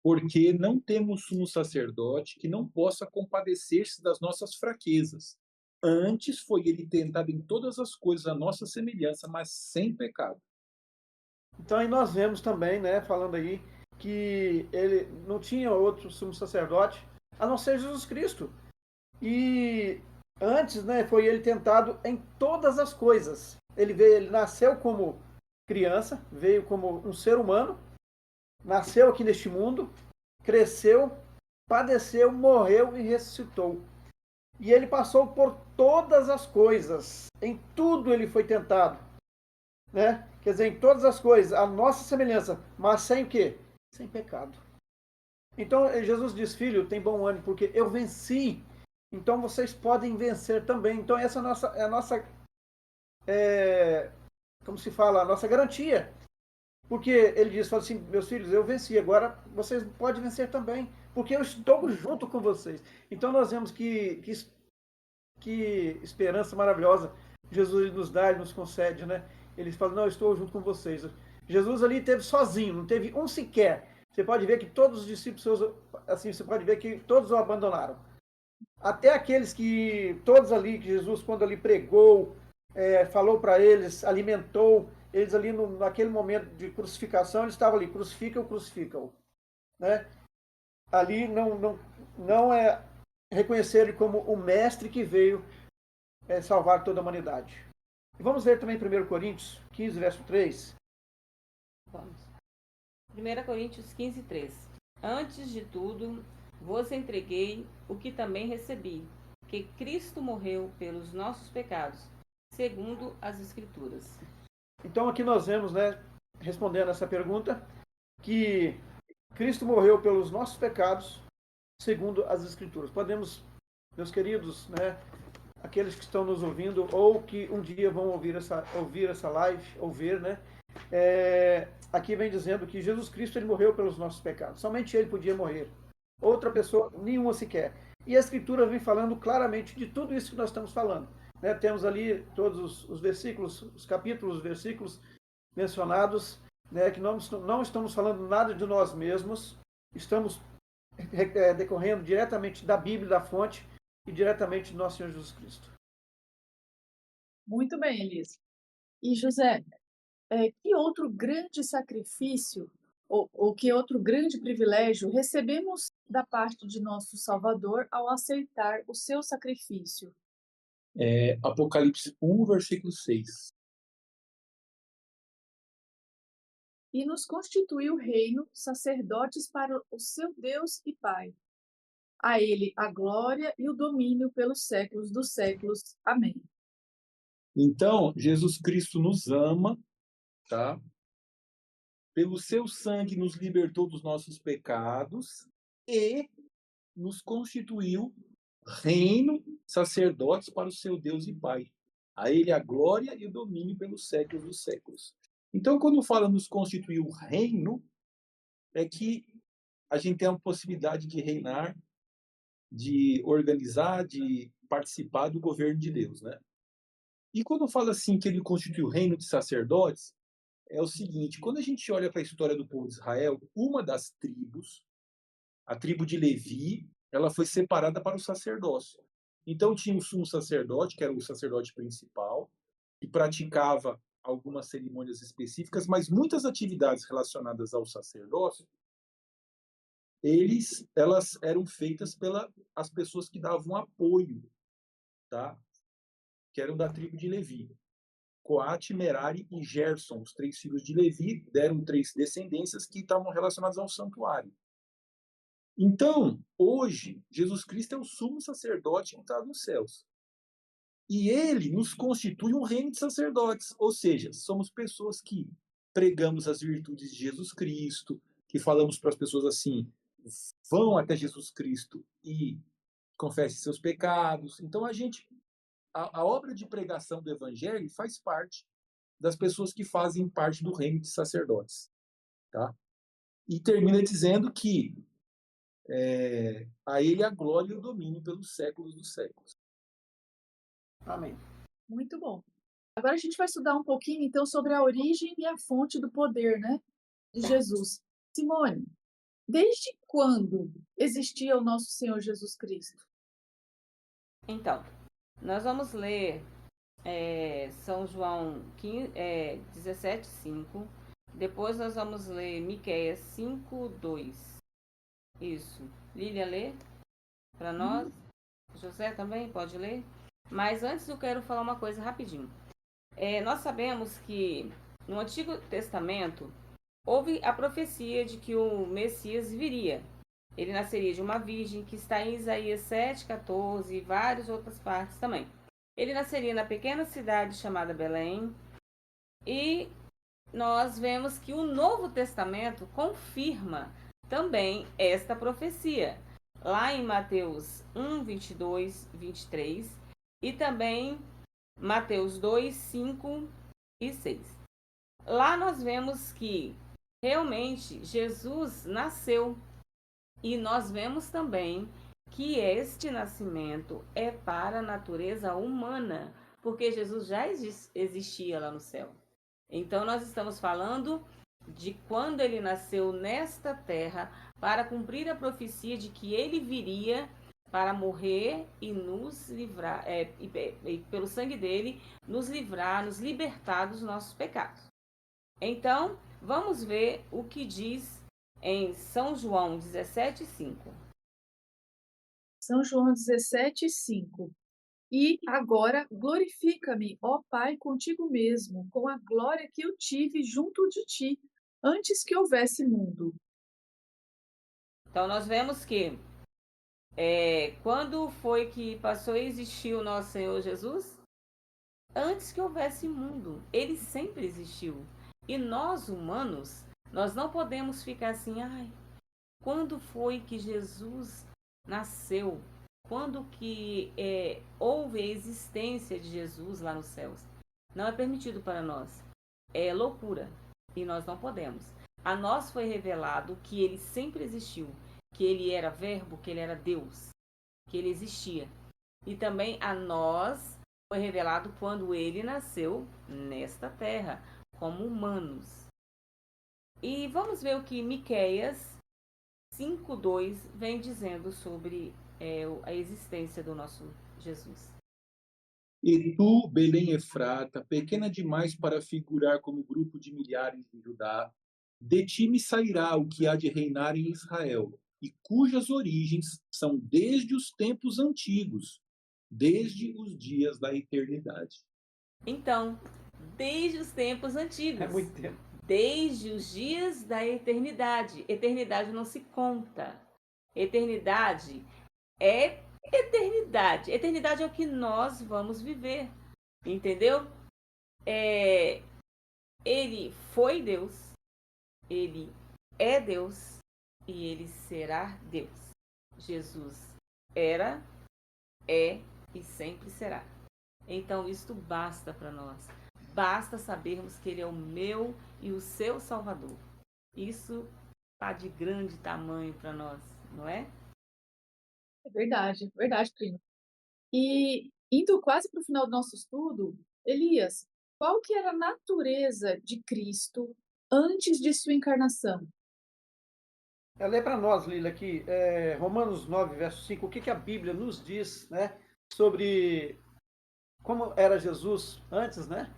Porque não temos sumo sacerdote que não possa compadecer-se das nossas fraquezas. Antes foi ele tentado em todas as coisas à nossa semelhança, mas sem pecado. Então aí nós vemos também, né, falando aí, que ele não tinha outro sumo sacerdote a não ser Jesus Cristo. E antes, né, foi ele tentado em todas as coisas. Ele nasceu como criança, veio como um ser humano, nasceu aqui neste mundo, cresceu, padeceu, morreu e ressuscitou. E ele passou por todas as coisas. Em tudo ele foi tentado, né? Quer dizer, em todas as coisas, a nossa semelhança, mas sem o quê? Sem pecado. Então Jesus diz, filho, tem bom ânimo, porque eu venci. Então vocês podem vencer também. Então essa é a nossa como se fala, a nossa garantia. Porque ele diz, fala assim, meus filhos, eu venci, agora vocês podem vencer também, porque eu estou junto com vocês. Então nós vemos que esperança maravilhosa Jesus nos dá e nos concede, né? Ele fala, não, eu estou junto com vocês. Jesus ali teve sozinho, não teve um sequer. Você pode ver que todos os discípulos, assim, você pode ver que todos o abandonaram. Até aqueles que, todos ali, que Jesus, quando ali pregou, falou para eles, alimentou, eles ali naquele momento de crucificação, eles estavam ali, crucificam, né? Ali não é reconhecer ele como o mestre que veio salvar toda a humanidade. E vamos ler também 1 Coríntios 15, verso 3. Vamos. 1 Coríntios 15, 3. Antes de tudo, vos entreguei o que também recebi, que Cristo morreu pelos nossos pecados, segundo as Escrituras. Então aqui nós vemos, né, respondendo essa pergunta, que Cristo morreu pelos nossos pecados, segundo as Escrituras. Podemos, meus queridos, né, aqueles que estão nos ouvindo ou que um dia vão ouvir essa live, ou ver, né, aqui vem dizendo que Jesus Cristo ele morreu pelos nossos pecados. Somente ele podia morrer. Outra pessoa, nenhuma sequer. E a Escritura vem falando claramente de tudo isso que nós estamos falando. Né? Temos ali todos os versículos, os capítulos, os versículos mencionados, né, que não estamos falando nada de nós mesmos, estamos decorrendo diretamente da Bíblia, da fonte, e diretamente do nosso Senhor Jesus Cristo. Muito bem, Elisa. E José, que outro grande sacrifício ou que outro grande privilégio recebemos da parte de nosso Salvador ao aceitar o seu sacrifício? Apocalipse 1, versículo 6. E nos constituiu reino, sacerdotes para o seu Deus e Pai. A ele a glória e o domínio pelos séculos dos séculos. Amém. Então, Jesus Cristo nos ama, tá? Pelo seu sangue nos libertou dos nossos pecados e nos constituiu reino, sacerdotes para o seu Deus e Pai. A ele a glória e o domínio pelos séculos dos séculos. Então, quando fala nos constituir o reino, é que a gente tem a possibilidade de reinar, de organizar, de participar do governo de Deus, né? E quando fala assim que ele constituiu o reino de sacerdotes, é o seguinte, quando a gente olha para a história do povo de Israel, uma das tribos, a tribo de Levi, ela foi separada para o sacerdócio. Então tinha o sumo sacerdote, que era o sacerdote principal, que praticava algumas cerimônias específicas, mas muitas atividades relacionadas ao sacerdócio, elas eram feitas pelas pessoas que davam apoio, tá? Que eram da tribo de Levi. Coate, Merari e Gerson, os 3 filhos de Levi, deram 3 descendências que estavam relacionadas ao santuário. Então, hoje, Jesus Cristo é o sumo sacerdote que está nos céus. E ele nos constitui um reino de sacerdotes, ou seja, somos pessoas que pregamos as virtudes de Jesus Cristo, que falamos para as pessoas assim, vão até Jesus Cristo e confessem seus pecados. Então, a obra de pregação do evangelho faz parte das pessoas que fazem parte do reino de sacerdotes, tá? E termina dizendo que A ele a glória e o domínio pelos séculos dos séculos. Amém. Muito bom. Agora a gente vai estudar um pouquinho, então, sobre a origem e a fonte do poder, né, de Jesus. Simone, desde quando existia o nosso Senhor Jesus Cristo? Então, nós vamos ler São João 17:5. Depois nós vamos ler Miqueias 5:2. Isso. Lília lê para nós. José também pode ler. Mas antes eu quero falar uma coisa rapidinho. Nós sabemos que no Antigo Testamento houve a profecia de que o Messias viria. Ele nasceria de uma virgem, que está em Isaías 7:14 e várias outras partes também. Ele nasceria na pequena cidade chamada Belém. E nós vemos que o Novo Testamento confirma também esta profecia. Lá em Mateus 1, 22, 23 e também Mateus 2, 5 e 6. Lá nós vemos que realmente Jesus nasceu e nós vemos também que este nascimento é para a natureza humana, porque Jesus já existia lá no céu. Então nós estamos falando de quando ele nasceu nesta terra para cumprir a profecia de que ele viria para morrer e nos livrar, e pelo sangue dele, nos livrar, nos libertar dos nossos pecados. Então, vamos ver o que diz em São João 17:5. São João 17:5. E agora glorifica-me, ó Pai, contigo mesmo, com a glória que eu tive junto de ti, antes que houvesse mundo. Então, nós vemos que quando foi que passou a existir o nosso Senhor Jesus? Antes que houvesse mundo. Ele sempre existiu. E nós, humanos, nós não podemos ficar assim, quando foi que Jesus nasceu? Quando que houve a existência de Jesus lá nos céus? Não é permitido para nós. É loucura. E nós não podemos. A nós foi revelado que ele sempre existiu. Que ele era verbo, que ele era Deus. Que ele existia. E também a nós foi revelado quando ele nasceu nesta terra, como humanos. E vamos ver o que Miqueias 5:2 vem dizendo sobre a existência do nosso Jesus. E tu, Belém Efrata, pequena demais para figurar como grupo de milhares de Judá, de ti me sairá o que há de reinar em Israel, e cujas origens são desde os tempos antigos, desde os dias da eternidade. Então, desde os tempos antigos. É muito tempo. Desde os dias da eternidade. Eternidade não se conta. Eternidade é eternidade. Eternidade é o que nós vamos viver. Entendeu? Ele foi Deus. Ele é Deus. E ele será Deus. Jesus era, é e sempre será. Então, isto basta para nós. Basta sabermos que ele é o meu e o seu Salvador. Isso está de grande tamanho para nós, não é? É verdade, primo. E indo quase para o final do nosso estudo, Elias, qual que era a natureza de Cristo antes de sua encarnação? Lê para nós, Lila, aqui, Romanos 9, verso 5, o que a Bíblia nos diz, né, sobre como era Jesus antes, né?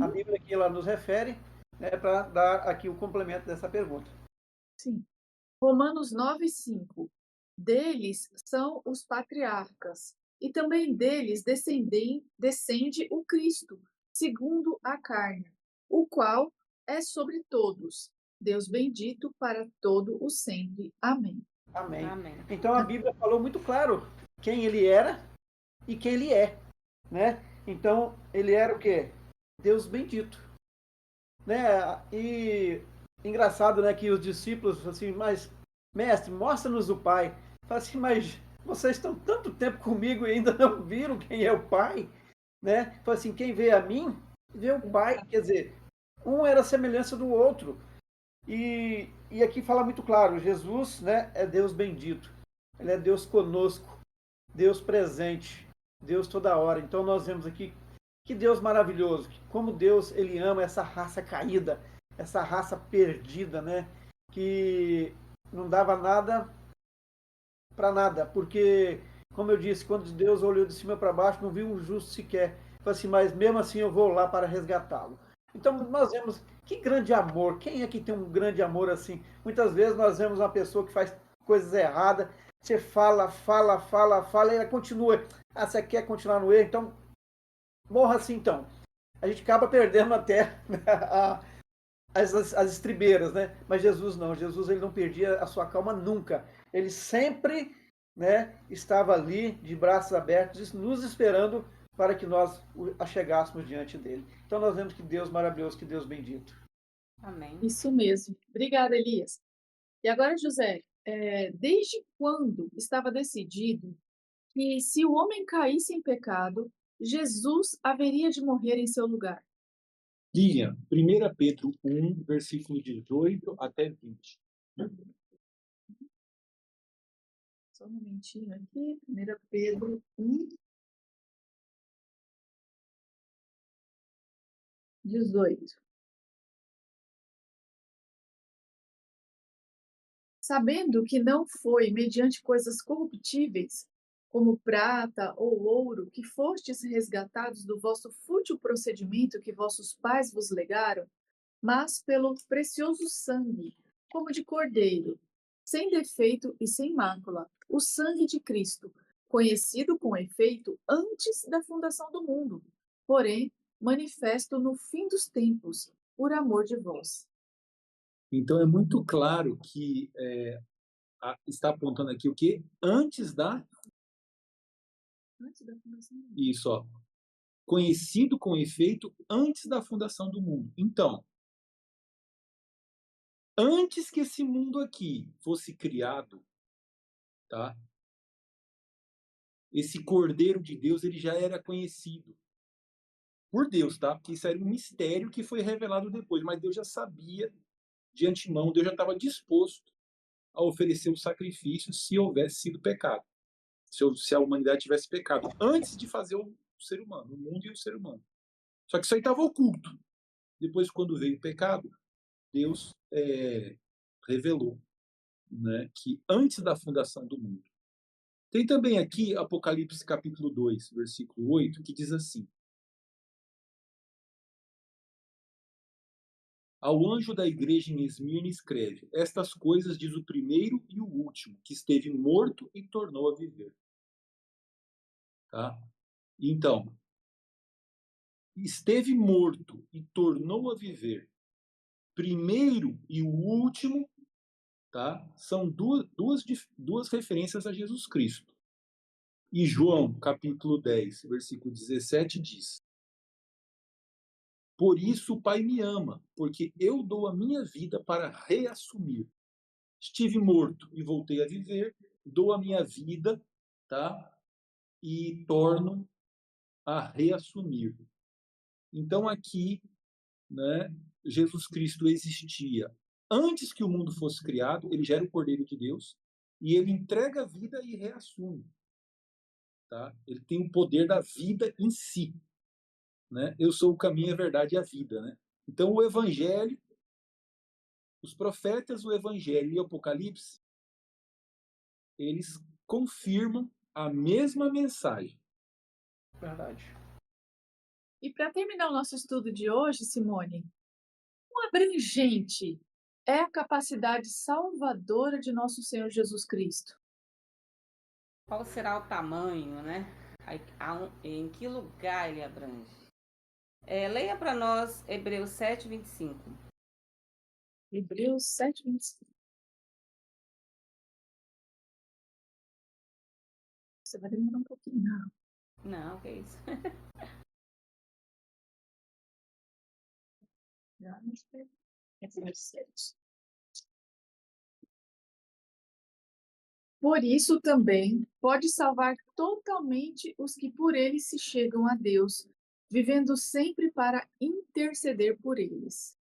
A Bíblia aqui ela nos refere, né, para dar aqui o complemento dessa pergunta. Sim. Romanos 9:5. Deles são os patriarcas, e também deles descende o Cristo, segundo a carne, o qual é sobre todos. Deus bendito para todo o sempre. Amém. Amém. Amém. Então a Bíblia falou muito claro quem ele era e quem ele é, né? Então ele era o quê? Deus bendito, né? E engraçado, né, que os discípulos assim, mas mestre, mostra-nos o Pai. Fala assim, mas vocês estão tanto tempo comigo e ainda não viram quem é o Pai, né? Fala assim, quem vê a mim, vê o Pai. Quer dizer, um era a semelhança do outro. E aqui fala muito claro, Jesus, né, é Deus bendito. Ele é Deus conosco, Deus presente, Deus toda hora. Então nós vemos aqui que Deus maravilhoso, que como Deus ele ama essa raça caída, essa raça perdida, né, que não dava nada para nada, porque como eu disse, quando Deus olhou de cima para baixo, não viu um justo sequer. Falei assim, mas mesmo assim eu vou lá para resgatá-lo. Então nós vemos que grande amor. Quem é que tem um grande amor assim? Muitas vezes nós vemos uma pessoa que faz coisas erradas. Você fala, fala, fala, fala, e ela continua. Ah, você quer continuar no erro? Então, morra assim então. A gente acaba perdendo até as estribeiras, né? Mas Jesus não. Jesus ele não perdia a sua calma nunca. Ele sempre, né, estava ali de braços abertos, nos esperando para que nós a chegássemos diante dele. Então nós vemos que Deus maravilhoso, que Deus bendito. Amém. Isso mesmo. Obrigada, Elias. E agora, José, desde quando estava decidido que se o homem caísse em pecado, Jesus haveria de morrer em seu lugar? Lilian, 1 Pedro 1, versículo 18 até 20. Só um momentinho aqui. 1 Pedro 1, 18. Sabendo que não foi mediante coisas corruptíveis, como prata ou ouro, que fostes resgatados do vosso fútil procedimento que vossos pais vos legaram, mas pelo precioso sangue, como de cordeiro, sem defeito e sem mácula, o sangue de Cristo, conhecido com efeito antes da fundação do mundo, porém manifesto no fim dos tempos, por amor de vós. Então é muito claro que está apontando aqui o que? Antes da. Antes da fundação do mundo. Isso, ó. Conhecido com efeito antes da fundação do mundo. Então, antes que esse mundo aqui fosse criado, tá? Esse Cordeiro de Deus ele já era conhecido por Deus, tá? Porque isso era um mistério que foi revelado depois, mas Deus já sabia de antemão, Deus já estava disposto a oferecer o sacrifício se houvesse sido pecado, se a humanidade tivesse pecado, antes de fazer o ser humano, o mundo e o ser humano. Só que isso aí estava oculto. Depois, quando veio o pecado, Deus revelou, né, que antes da fundação do mundo. Tem também aqui Apocalipse capítulo 2, versículo 8, que diz assim: Ao anjo da igreja em Esmirna escreve: Estas coisas diz o primeiro e o último, que esteve morto e tornou a viver. Tá? Então, esteve morto e tornou a viver. Primeiro e o último, tá? São duas referências a Jesus Cristo. E João, capítulo 10, versículo 17, diz: Por isso o Pai me ama, porque eu dou a minha vida para reassumir. Estive morto e voltei a viver, dou a minha vida, tá? E torno a reassumir. Então aqui, né, Jesus Cristo existia antes que o mundo fosse criado, ele já era o Cordeiro de Deus, e ele entrega a vida e reassume. Tá? Ele tem o poder da vida em si. Né? Eu sou o caminho, a verdade e a vida. Né? Então o Evangelho, os profetas, o Evangelho e o Apocalipse, eles confirmam a mesma mensagem. Verdade. E para terminar o nosso estudo de hoje, Simone, quão abrangente é a capacidade salvadora de nosso Senhor Jesus Cristo? Qual será o tamanho, né? Em que lugar ele abrange? Leia para nós Hebreus 7, 25. Hebreus 7, 25. Você vai demorar um pouquinho, não. Não, que isso. Já não sei. Hebreus 7. Por isso também pode salvar totalmente os que por ele se chegam a Deus, vivendo sempre para interceder por eles.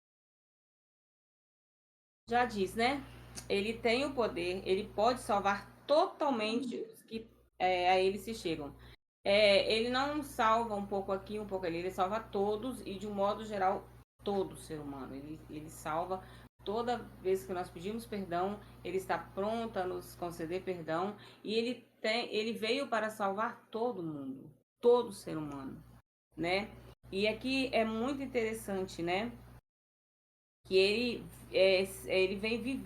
já diz, né? Ele tem o poder, ele pode salvar totalmente os que a ele se chegam. Ele não salva um pouco aqui, um pouco ali, ele salva todos e, de um modo geral, todo ser humano. Ele salva toda vez que nós pedimos perdão, ele está pronto a nos conceder perdão e ele veio para salvar todo mundo, todo ser humano, né? E aqui é muito interessante, né? Que ele vem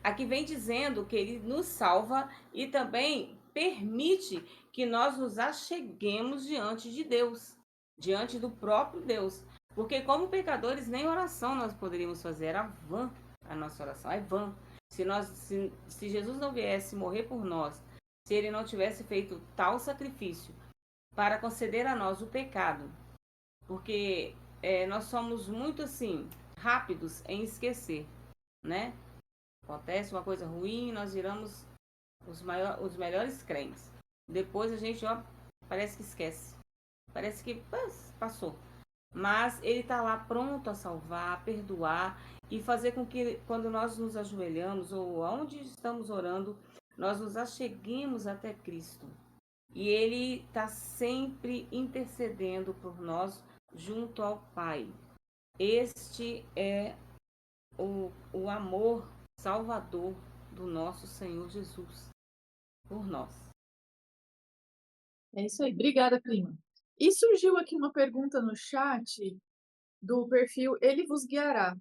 aqui vem dizendo que ele nos salva e também permite que nós nos acheguemos diante de Deus, diante do próprio Deus. Porque como pecadores, nem oração nós poderíamos fazer, era vã a nossa oração, é vã. Se Jesus não viesse morrer por nós, se ele não tivesse feito tal sacrifício para conceder a nós o pecado, porque nós somos muito assim rápidos em esquecer, né? Acontece uma coisa ruim, nós viramos os melhores crentes. Depois a gente, parece que esquece. Parece que passou. Mas ele está lá pronto a salvar, a perdoar e fazer com que, quando nós nos ajoelhamos ou aonde estamos orando, nós nos acheguemos até Cristo. E ele está sempre intercedendo por nós junto ao Pai. Este é o amor salvador do nosso Senhor Jesus por nós. É isso aí. Obrigada, prima. E surgiu aqui uma pergunta no chat do perfil Ele Vos Guiará.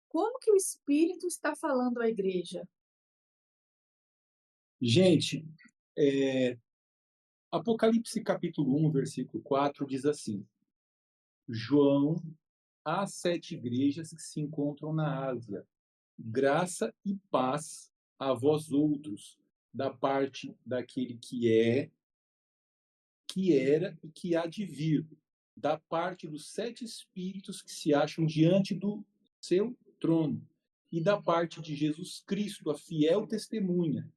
Como que o Espírito está falando à igreja? Gente, Apocalipse capítulo 1, versículo 4 diz assim: João, às 7 igrejas que se encontram na Ásia, graça e paz a vós outros, da parte daquele que é, que era e que há de vir, da parte dos 7 espíritos que se acham diante do seu trono, e da parte de Jesus Cristo, a fiel testemunha,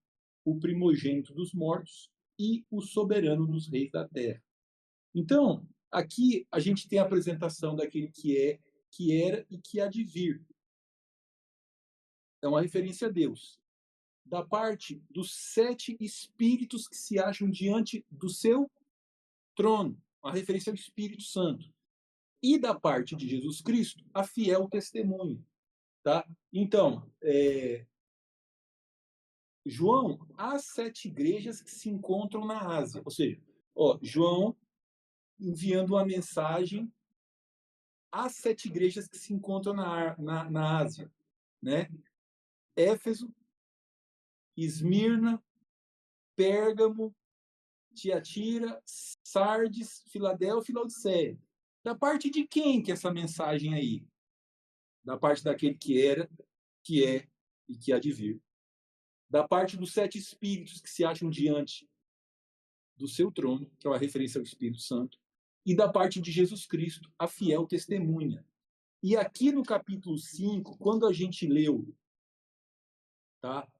o primogênito dos mortos e o soberano dos reis da terra. Então, aqui a gente tem a apresentação daquele que é, que era e que há de vir. É uma referência a Deus. Da parte dos 7 espíritos que se acham diante do seu trono, uma referência ao Espírito Santo. E da parte de Jesus Cristo, a fiel testemunha. Tá? Então, João, às 7 igrejas que se encontram na Ásia. Ou seja, João enviando uma mensagem às 7 igrejas que se encontram na Ásia. Né? Éfeso, Esmirna, Pérgamo, Tiatira, Sardes, Filadélfia e Laodiceia. Da parte de quem que é essa mensagem aí? Da parte daquele que era, que é e que há de vir. Da parte dos 7 espíritos que se acham diante do seu trono, que é uma referência ao Espírito Santo, e da parte de Jesus Cristo, a fiel testemunha. E aqui no capítulo 5, quando a gente leu, tá?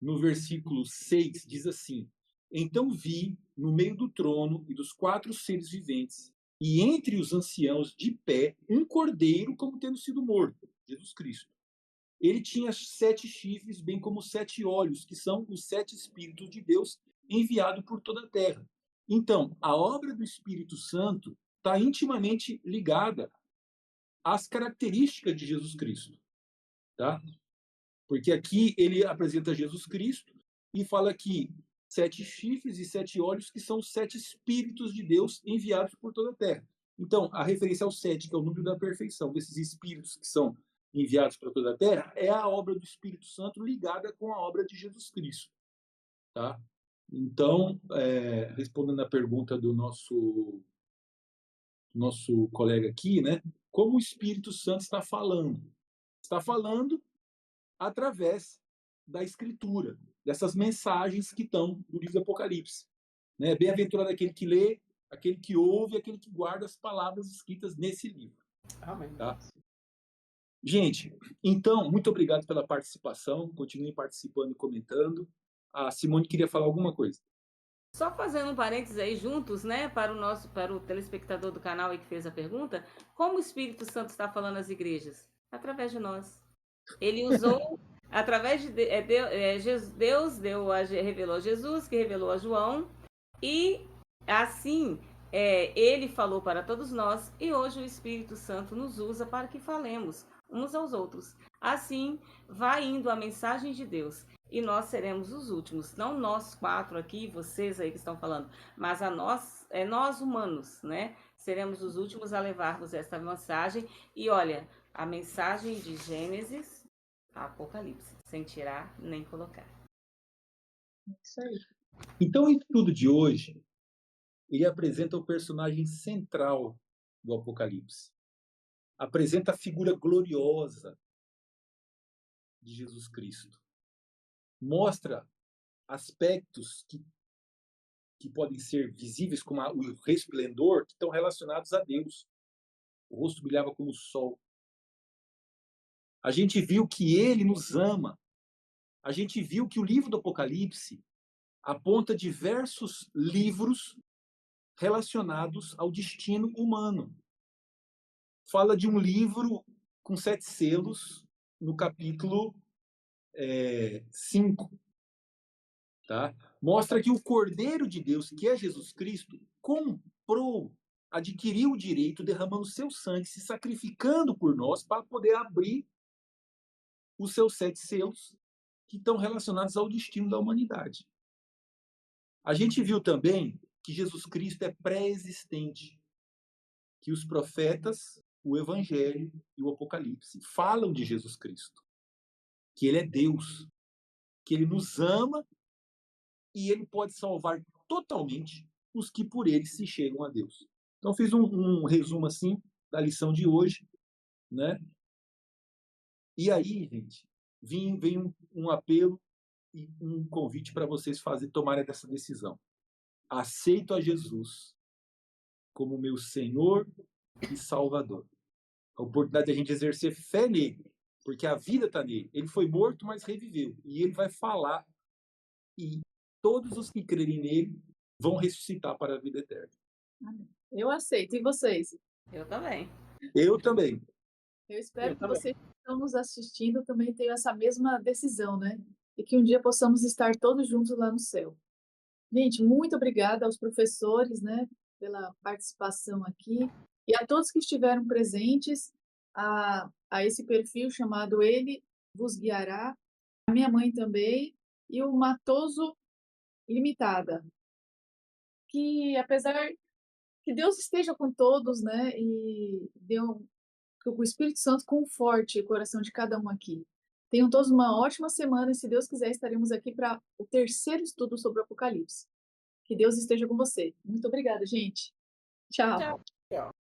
No versículo 6, diz assim: Então vi, no meio do trono e dos 4 seres viventes, e entre os anciãos de pé, um cordeiro como tendo sido morto, Jesus Cristo. Ele tinha 7 chifres, bem como 7 olhos, que são os 7 Espíritos de Deus enviados por toda a terra. Então, a obra do Espírito Santo está intimamente ligada às características de Jesus Cristo. Tá? Porque aqui ele apresenta Jesus Cristo e fala que 7 chifres e 7 olhos, que são os 7 Espíritos de Deus enviados por toda a terra. Então, a referência ao 7, que é o número da perfeição, desses Espíritos que são enviados para toda a terra, é a obra do Espírito Santo ligada com a obra de Jesus Cristo. Tá? Então, respondendo à pergunta do nosso colega aqui, né? Como o Espírito Santo está falando? Está falando através da Escritura, dessas mensagens que estão no livro do Apocalipse. Né? Bem-aventurado aquele que lê, aquele que ouve, aquele que guarda as palavras escritas nesse livro. Amém. Tá? Gente, então, muito obrigado pela participação. Continuem participando e comentando. A Simone queria falar alguma coisa. Só fazendo um parênteses aí juntos, né, para o telespectador do canal aí que fez a pergunta, como o Espírito Santo está falando às igrejas? Através de nós. Ele usou, através de Deus revelou a Jesus, que revelou a João, e assim ele falou para todos nós, e hoje o Espírito Santo nos usa para que falemos uns aos outros. Assim vai indo a mensagem de Deus. E nós seremos os últimos, não nós 4 aqui, vocês aí que estão falando, mas nós humanos, né? Seremos os últimos a levarmos esta mensagem. E olha, a mensagem de Gênesis a Apocalipse, sem tirar nem colocar. Isso aí. Então, o estudo de hoje, ele apresenta o personagem central do Apocalipse. Apresenta a figura gloriosa de Jesus Cristo. Mostra aspectos que podem ser visíveis como o resplendor, que estão relacionados a Deus. O rosto brilhava como o sol. A gente viu que ele nos ama. A gente viu que o livro do Apocalipse aponta diversos livros relacionados ao destino humano. Fala de um livro com 7 selos no capítulo 5. Tá? Mostra que o Cordeiro de Deus, que é Jesus Cristo, adquiriu o direito, derramando seu sangue, se sacrificando por nós para poder abrir os seus 7 selos que estão relacionados ao destino da humanidade. A gente viu também que Jesus Cristo é pré-existente, que os profetas, o Evangelho e o Apocalipse falam de Jesus Cristo, que ele é Deus, que ele nos ama e ele pode salvar totalmente os que por ele se chegam a Deus. Então, fiz um resumo assim da lição de hoje, né? E aí, gente, vem um apelo e um convite para vocês tomarem essa decisão. Aceito a Jesus como meu Senhor e Salvador. A oportunidade de a gente exercer fé nele, porque a vida está nele. Ele foi morto, mas reviveu. E ele vai falar, e todos os que crerem nele vão ressuscitar para a vida eterna. Eu aceito. E vocês? Eu também. Eu também. Eu espero que vocês que estão nos assistindo também tenham essa mesma decisão, né? E que um dia possamos estar todos juntos lá no céu. Gente, muito obrigada aos professores, né, pela participação aqui e a todos que estiveram presentes a esse perfil chamado Ele Vos Guiará, a minha mãe também e o Matoso Limitada. Que apesar que Deus esteja com todos, né, e que o Espírito Santo conforte o coração de cada um aqui. Tenham todos uma ótima semana e, se Deus quiser, estaremos aqui para o 3º estudo sobre o Apocalipse. Que Deus esteja com você. Muito obrigada, gente. Tchau. Tchau.